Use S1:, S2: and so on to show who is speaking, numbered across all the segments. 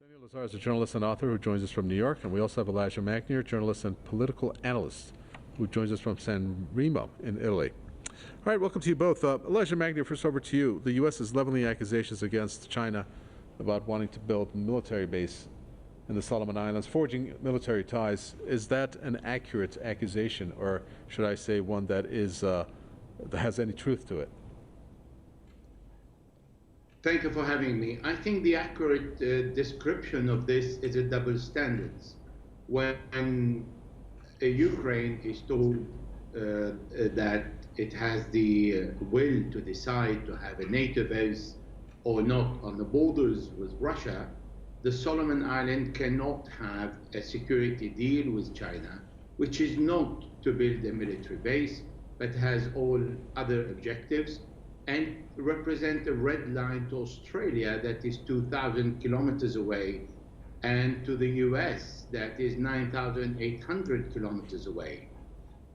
S1: Daniel Lazar is a journalist and author who joins us from New York, and we also have Elijah Magnier, journalist and political analyst, who joins us from San Remo in Italy. All right, welcome to you both. Elijah Magnier, first over to you. The U.S. is leveling accusations against China about wanting to build a military base in the Solomon Islands, forging military ties. Is that an accurate accusation, or should I say one that has any truth to it?
S2: Thank you for having me. I think the accurate description of this is a double standards. When Ukraine is told that it has the will to decide to have a NATO base or not on the borders with Russia, the Solomon Islands cannot have a security deal with China, which is not to build a military base, but has all other objectives, and represent a red line to Australia that is 2,000 kilometers away, and to the US that is 9,800 kilometers away.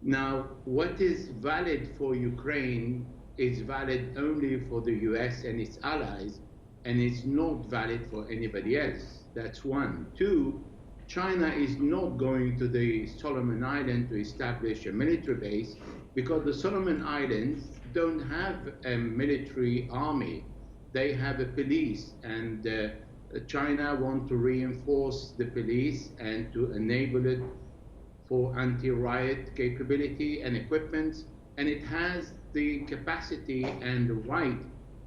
S2: Now, what is valid for Ukraine is valid only for the US and its allies, and it's not valid for anybody else. That's one. Two, China is not going to the Solomon Islands to establish a military base because the Solomon Islands don't have a military army. They have a police, and China wants to reinforce the police and to enable it for anti-riot capability and equipment, and it has the capacity and the right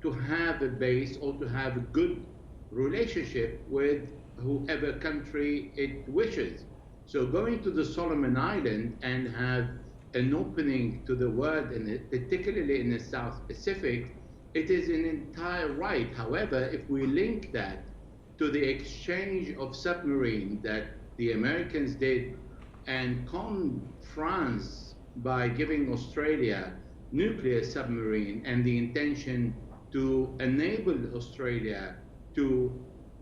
S2: to have a base or to have a good relationship with whoever country it wishes. So going to the Solomon Islands and have an opening to the world, and particularly in the South Pacific, it is an entire right. However, if we link that to the exchange of submarine that the Americans did and con France by giving Australia nuclear submarine and the intention to enable Australia to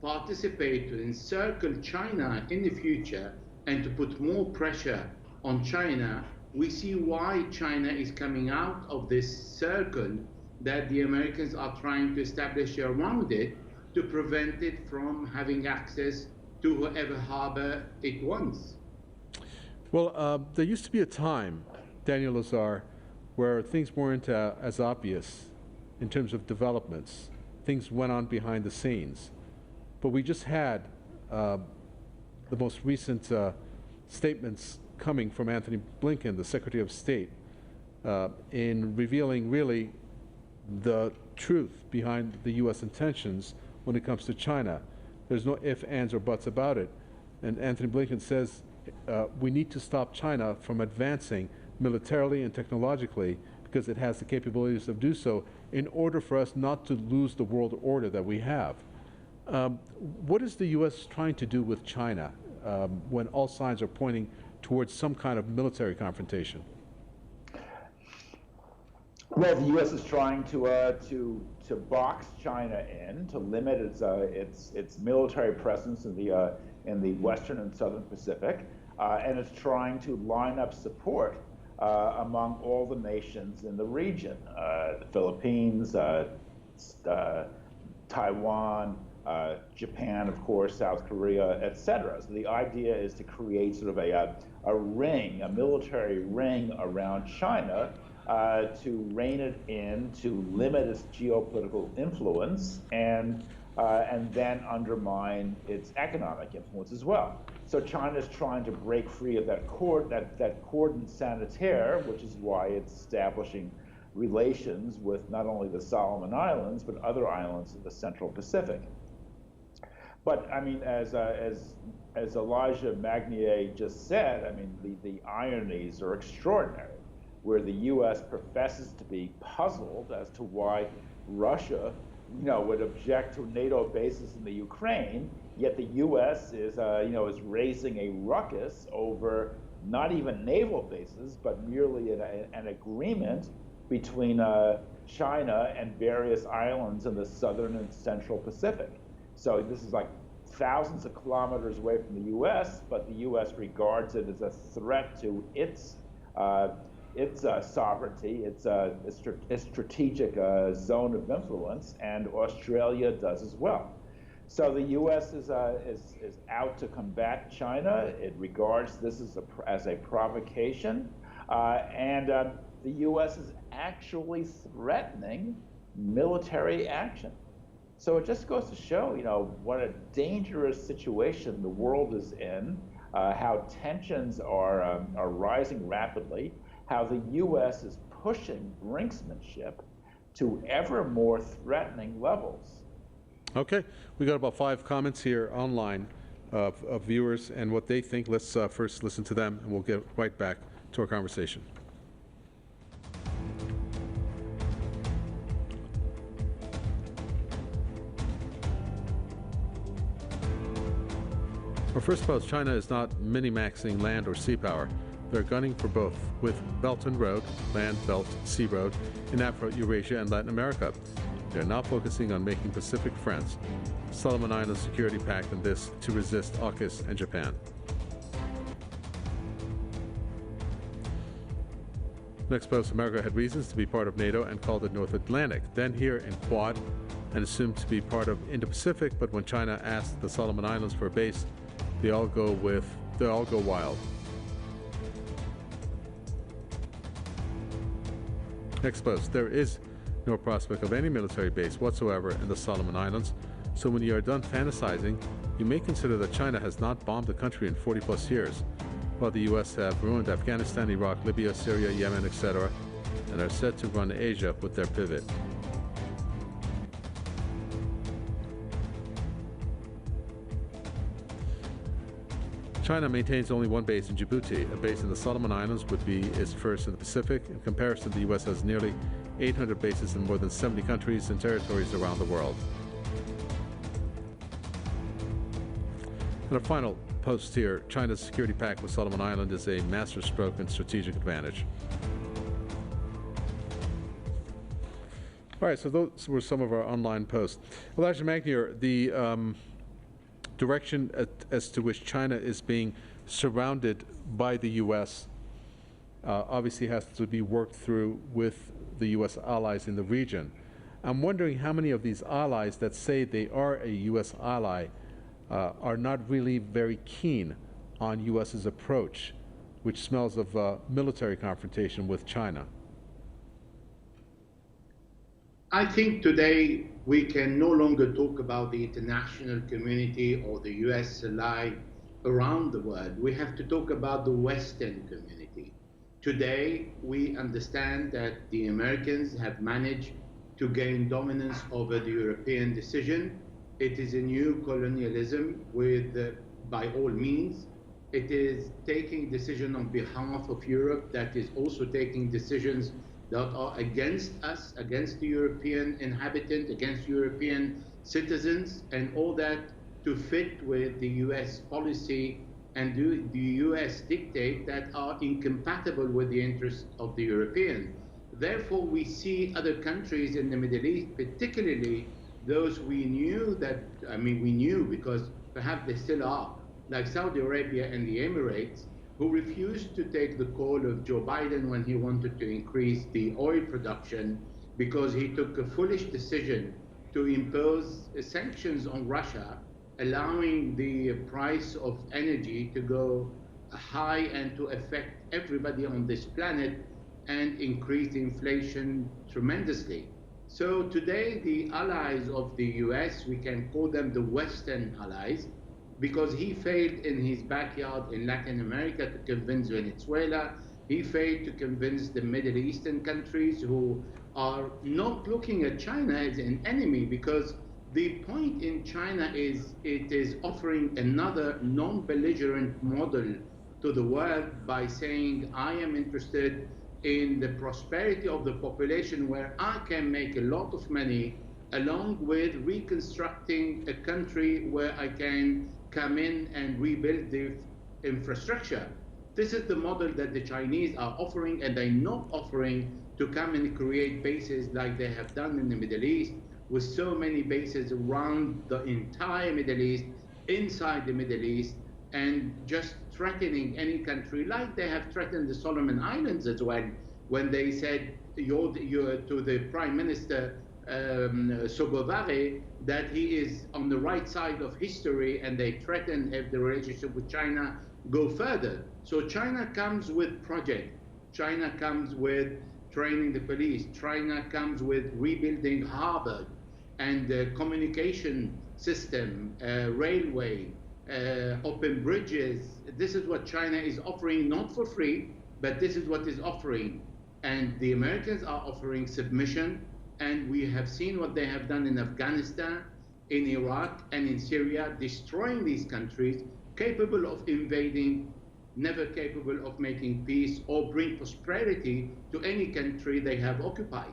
S2: participate, to encircle China in the future and to put more pressure on China, we see why China is coming out of this circle that the Americans are trying to establish around it to prevent it from having access to whatever harbor it wants.
S1: Well, there used to be a time, Daniel Lazar, where things weren't as obvious in terms of developments. Things went on behind the scenes. But we just had the most recent statements coming from Anthony Blinken, the Secretary of State, in revealing really the truth behind the U.S. intentions when it comes to China. There's no ifs, ands, or buts about it. And Anthony Blinken says we need to stop China from advancing militarily and technologically because it has the capabilities of do so in order for us not to lose the world order that we have. What is the U.S. trying to do with China when all signs are pointing towards some kind of military confrontation?
S3: Well, the U.S. is trying to box China in, to limit its military presence in the Western and Southern Pacific, and it's trying to line up support among all the nations in the region, the Philippines, Taiwan, Japan, of course, South Korea, etc. So the idea is to create sort of a ring, a military ring around China to rein it in, to limit its geopolitical influence, and then undermine its economic influence as well. So China is trying to break free of that cordon sanitaire, which is why it's establishing relations with not only the Solomon Islands, but other islands in the Central Pacific. But I mean, as Elijah Magnier just said, I mean, the ironies are extraordinary, where the U.S. professes to be puzzled as to why Russia, would object to NATO bases in the Ukraine, yet the U.S. is raising a ruckus over not even naval bases, but merely an agreement between China and various islands in the Southern and Central Pacific. So this is like thousands of kilometers away from the U.S., but the U.S. regards it as a threat to its sovereignty, its strategic zone of influence, and Australia does as well. So the U.S. is out to combat China. It regards this as a provocation, and the U.S. is actually threatening military action. So it just goes to show, what a dangerous situation the world is in, how tensions are rising rapidly, how the U.S. is pushing brinksmanship to ever more threatening levels.
S1: Okay, we got about 5 comments here online of viewers and what they think. Let's first listen to them, and we'll get right back to our conversation. Our first post: China is not mini-maxing land or sea power. They're gunning for both, with Belt and Road, land, belt, sea road, in Afro-Eurasia and Latin America. They're now focusing on making Pacific friends. Solomon Islands Security Pact, and this to resist AUKUS and Japan. Next post: America had reasons to be part of NATO and called it North Atlantic, then here in Quad, and assumed to be part of Indo-Pacific, but when China asked the Solomon Islands for a base, they all go wild. Next post: there is no prospect of any military base whatsoever in the Solomon Islands, so when you are done fantasizing, you may consider that China has not bombed the country in 40 plus years, while the US have ruined Afghanistan, Iraq, Libya, Syria, Yemen, etc., and are set to run Asia with their pivot. China maintains only one base in Djibouti. A base in the Solomon Islands would be its first in the Pacific. In comparison, the U.S. has nearly 800 bases in more than 70 countries and territories around the world. And a final post here: China's security pact with Solomon Island is a masterstroke in strategic advantage. All right, so those were some of our online posts. Elijah Magnier, the direction as to which China is being surrounded by the U.S. Obviously has to be worked through with the U.S. allies in the region. I'm wondering how many of these allies that say they are a U.S. ally are not really very keen on U.S.'s approach, which smells of military confrontation with China.
S2: I think today we can no longer talk about the international community or the US ally around the world. We have to talk about the Western community. Today, we understand that the Americans have managed to gain dominance over the European decision. It is a new colonialism with, by all means. It is taking decision on behalf of Europe that is also taking decisions that are against us, against the European inhabitant, against European citizens, and all that to fit with the US policy and do the US dictate that are incompatible with the interests of the European. Therefore, we see other countries in the Middle East, particularly those we knew because perhaps they still are, like Saudi Arabia and the Emirates, who refused to take the call of Joe Biden when he wanted to increase the oil production because he took a foolish decision to impose sanctions on Russia, allowing the price of energy to go high and to affect everybody on this planet and increase inflation tremendously. So today, the allies of the US, we can call them the Western allies, because he failed in his backyard in Latin America to convince Venezuela. He failed to convince the Middle Eastern countries who are not looking at China as an enemy, because the point in China is it is offering another non-belligerent model to the world by saying, I am interested in the prosperity of the population where I can make a lot of money, along with reconstructing a country where I can come in and rebuild the infrastructure. This is the model that the Chinese are offering, and they're not offering to come and create bases like they have done in the Middle East, with so many bases around the entire Middle East, inside the Middle East, and just threatening any country, like they have threatened the Solomon Islands as well, when they said you're to the Prime Minister, Sobovare that he is on the right side of history, and they threaten if the relationship with China go further. So China comes with project. China comes with training the police. China comes with rebuilding Harvard and communication system, railway, open bridges. This is what China is offering, not for free, but this is what is offering. And the Americans are offering submission, and we have seen what they have done in Afghanistan, in Iraq, and in Syria, destroying these countries, capable of invading, never capable of making peace or bring prosperity to any country they have occupied.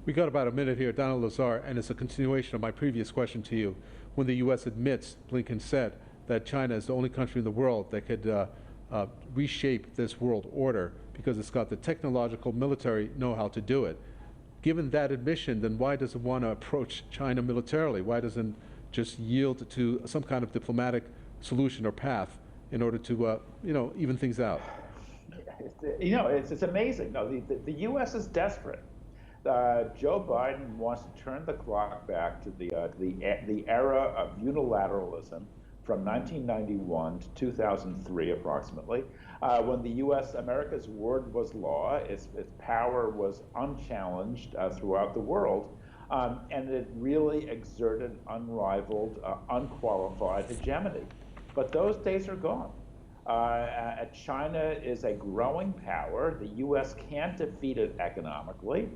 S1: We got about a minute here, Donald Lazar, and it's a continuation of my previous question to you. When the U.S. admits, Blinken said, that China is the only country in the world that could reshape this world order because it's got the technological military know-how to do it. Given that admission, then why does it want to approach China militarily? Why doesn't it just yield to some kind of diplomatic solution or path in order to, even things out?
S3: It's amazing. No, the U.S. is desperate. Joe Biden wants to turn the clock back to the era of unilateralism from 1991 to 2003, approximately, when the U.S. America's word was law, its power was unchallenged throughout the world, and it really exerted unrivaled, unqualified hegemony. But those days are gone. China is a growing power. The U.S. can't defeat it economically.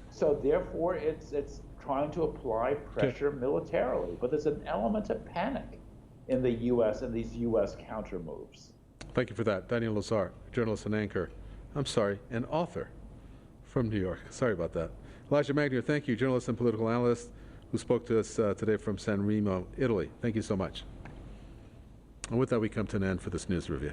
S3: So therefore, it's trying to apply pressure militarily. But there's an element of panic in the U.S. and these U.S. counter moves.
S1: Thank you for that. Daniel Lazar, journalist and anchor. I'm sorry, an author from New York. Sorry about that. Elijah Magnier, thank you, journalist and political analyst who spoke to us today from San Remo, Italy. Thank you so much. And with that, we come to an end for this news review.